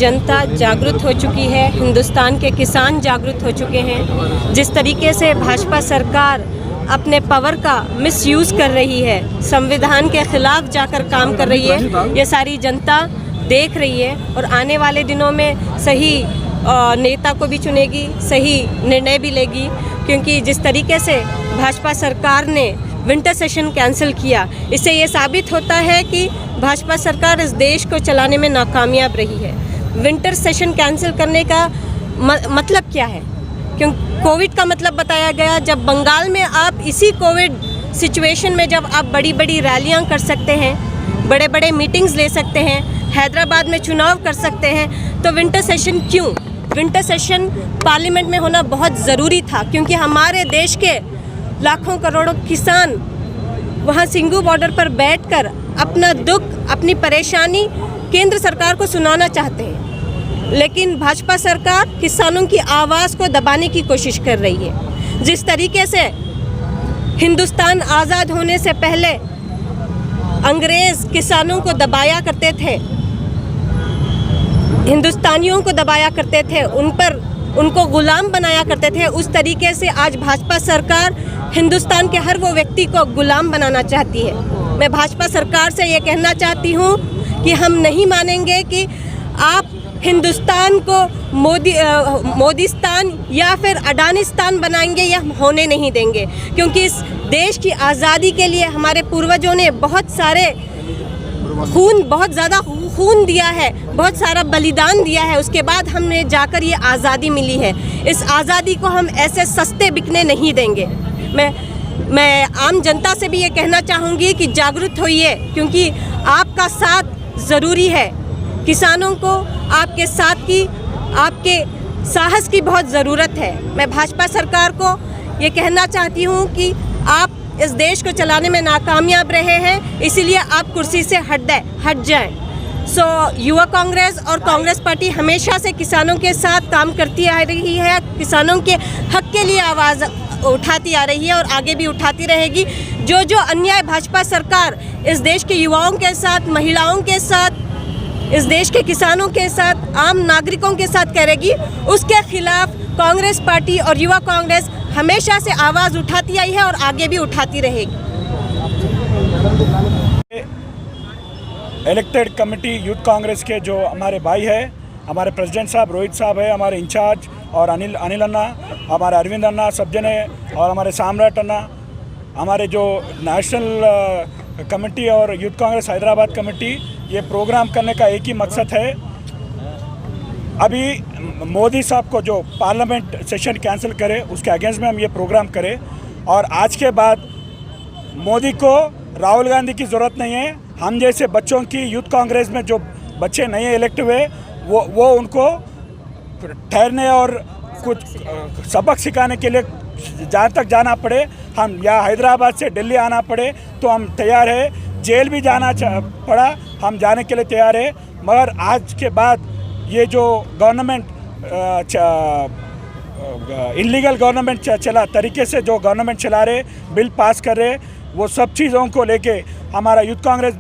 जनता जागरूक हो चुकी है, हिंदुस्तान के किसान जागरूक हो चुके हैं। जिस तरीके से भाजपा सरकार अपने पावर का मिसयूज़ कर रही है, संविधान के खिलाफ जाकर काम कर रही है, ये सारी जनता देख रही है और आने वाले दिनों में सही नेता को भी चुनेगी, सही निर्णय भी लेगी। क्योंकि जिस तरीके से भाजपा सरकार ने विंटर सेशन कैंसिल किया, इससे ये साबित होता है कि भाजपा सरकार इस देश को चलाने में नाकामयाब रही है। विंटर सेशन कैंसिल करने का मतलब क्या है? क्योंकि कोविड का मतलब बताया गया। जब बंगाल में आप इसी कोविड सिचुएशन में जब आप बड़ी बड़ी रैलियां कर सकते हैं, बड़े बड़े मीटिंग्स ले सकते हैं, हैदराबाद में चुनाव कर सकते हैं, तो विंटर सेशन क्यों? विंटर सेशन पार्लियामेंट में होना बहुत ज़रूरी था, क्योंकि हमारे देश के लाखों करोड़ों किसान वहाँ सिंघू बॉर्डर पर बैठकर अपना दुख, अपनी परेशानी केंद्र सरकार को सुनाना चाहते हैं। लेकिन भाजपा सरकार किसानों की आवाज़ को दबाने की कोशिश कर रही है। जिस तरीके से हिंदुस्तान आज़ाद होने से पहले अंग्रेज़ किसानों को दबाया करते थे, हिंदुस्तानियों को दबाया करते थे, उनको गुलाम बनाया करते थे, उस तरीके से आज भाजपा सरकार हिंदुस्तान के हर वो व्यक्ति को गुलाम बनाना चाहती है। मैं भाजपा सरकार से ये कहना चाहती हूँ कि हम नहीं मानेंगे कि आप हिंदुस्तान को मोदीस्तान या फिर अडानिस्तान बनाएंगे, या होने नहीं देंगे। क्योंकि इस देश की आज़ादी के लिए हमारे पूर्वजों ने बहुत ज़्यादा खून दिया है, बहुत सारा बलिदान दिया है, उसके बाद हमने जाकर ये आज़ादी मिली है। इस आज़ादी को हम ऐसे सस्ते बिकने नहीं देंगे। मैं आम जनता से भी ये कहना चाहूँगी कि जागरूक होइए, क्योंकि आपका साथ ज़रूरी है। किसानों को आपके साथ की, आपके साहस की बहुत ज़रूरत है। मैं भाजपा सरकार को ये कहना चाहती हूँ कि आप इस देश को चलाने में नाकामयाब रहे हैं, इसीलिए आप कुर्सी से हट जाएं। युवा कांग्रेस और कांग्रेस पार्टी हमेशा से किसानों के साथ काम करती आ रही है, किसानों के हक के लिए आवाज़ उठाती आ रही है और आगे भी उठाती रहेगी। जो अन्याय भाजपा सरकार इस देश के युवाओं के साथ, महिलाओं के साथ, इस देश के किसानों के साथ, आम नागरिकों के साथ करेगी, उसके खिलाफ कांग्रेस पार्टी और युवा कांग्रेस हमेशा से आवाज़ उठाती आई है और आगे भी उठाती रहेगी। इलेक्टेड कमेटी यूथ कांग्रेस के जो हमारे भाई है, हमारे प्रेसिडेंट साहब रोहित साहब है, हमारे इंचार्ज और अनिल अन्ना, हमारे अरविंद अन्ना सब जने, और हमारे सम्राट अन्ना, हमारे जो नेशनल कमेटी और यूथ कांग्रेस हैदराबाद कमेटी, ये प्रोग्राम करने का एक ही मकसद है। अभी मोदी साहब को जो पार्लियामेंट सेशन कैंसिल करे, उसके अगेंस्ट में हम ये प्रोग्राम करें। और आज के बाद मोदी को राहुल गांधी की ज़रूरत नहीं है। हम जैसे बच्चों की यूथ कांग्रेस में जो बच्चे नए इलेक्ट हुए, वो उनको ठहरने और कुछ सबक सिखाने के लिए जहाँ तक जाना पड़े, हम या हैदराबाद से दिल्ली आना पड़े तो हम तैयार है। जेल भी जाना पड़ा, हम जाने के लिए तैयार है। मगर आज के बाद ये जो गवर्नमेंट इलीगल गवर्नमेंट चला तरीके से जो गवर्नमेंट चला रहे, बिल पास कर रहे, वो सब चीज़ों को लेके हमारा यूथ कांग्रेस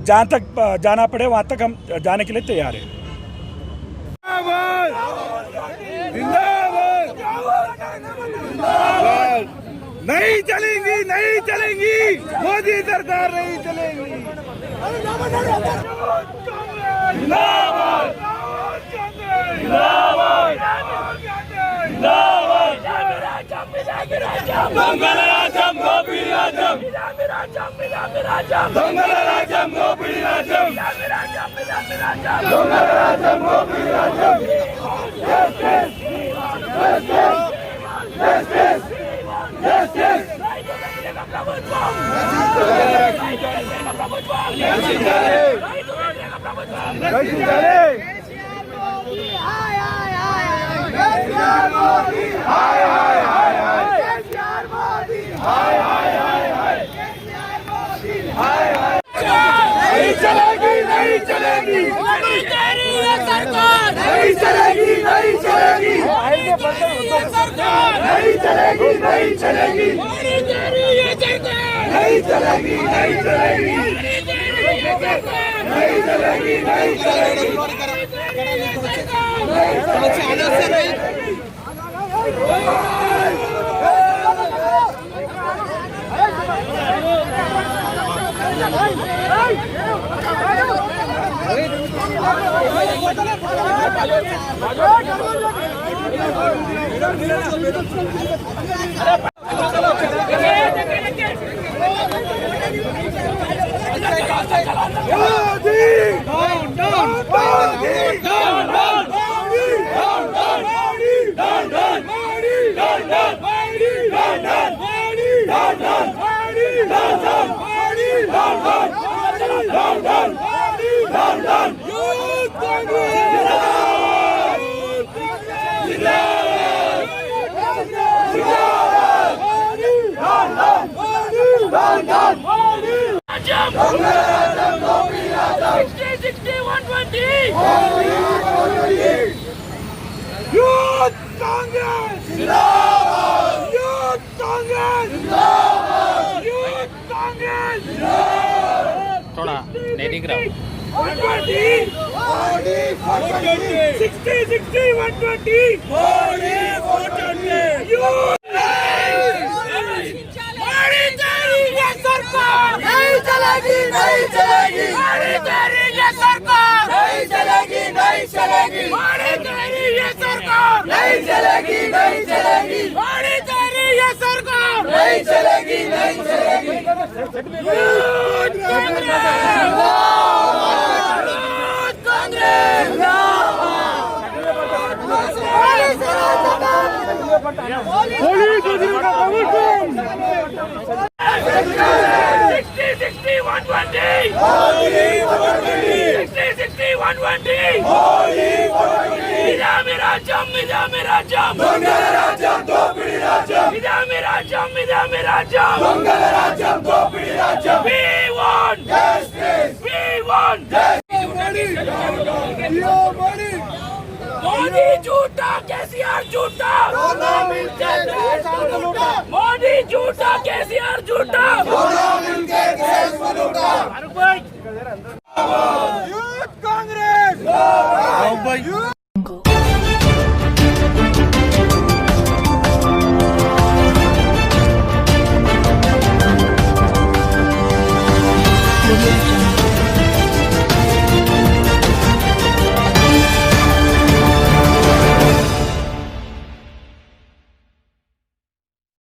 जहाँ तक जाना पड़े वहाँ तक हम जाने के लिए तैयार है। नहीं चलेंगी, नहीं चलेंगी, मोदी सरकार नहीं चलेगी। नहीं चलेगी, नहीं चलेगी, नहीं चलेगी, नहीं चलेगी, नहीं चलेगी, नहीं चलेगी, नहीं चलेगी, नहीं चलेगी, नहीं चलेगी। Youth Congress! Zindabad! Youth Congress! Zindabad! Youth Congress! Zindabad! थोड़ा नेटिंग रहो 120! 60, 60, 120! 420! Youth! हमारी तेरी ये सरकार नहीं चलेगी, नहीं चलेगी। हमारी तेरी ये सरकार नहीं चलेगी, नहीं चलेगी। हमारी तेरी ये सरकार नहीं चलेगी, नहीं चलेगी। हमारी तेरी ये सरकार नहीं चलेगी, नहीं चलेगी। यूथ कांग्रेस जिंदाबाद! यूथ कांग्रेस जिंदाबाद! 60, 60, 120! 60, 60, 120! ఇదామి రాజ్యం, ఇదామి రాజ్యం! దొంగల రాజ్యం, దోపిడీ రాజ్యం! ఇదామి రాజ్యం, ఇదామి రాజ్యం! దొంగల రాజ్యం, దోపిడీ రాజ్యం! We want justice! We want justice! Modi झूठा, केसीआर झूठा! मोदी झूठा, केसीआर झूठा!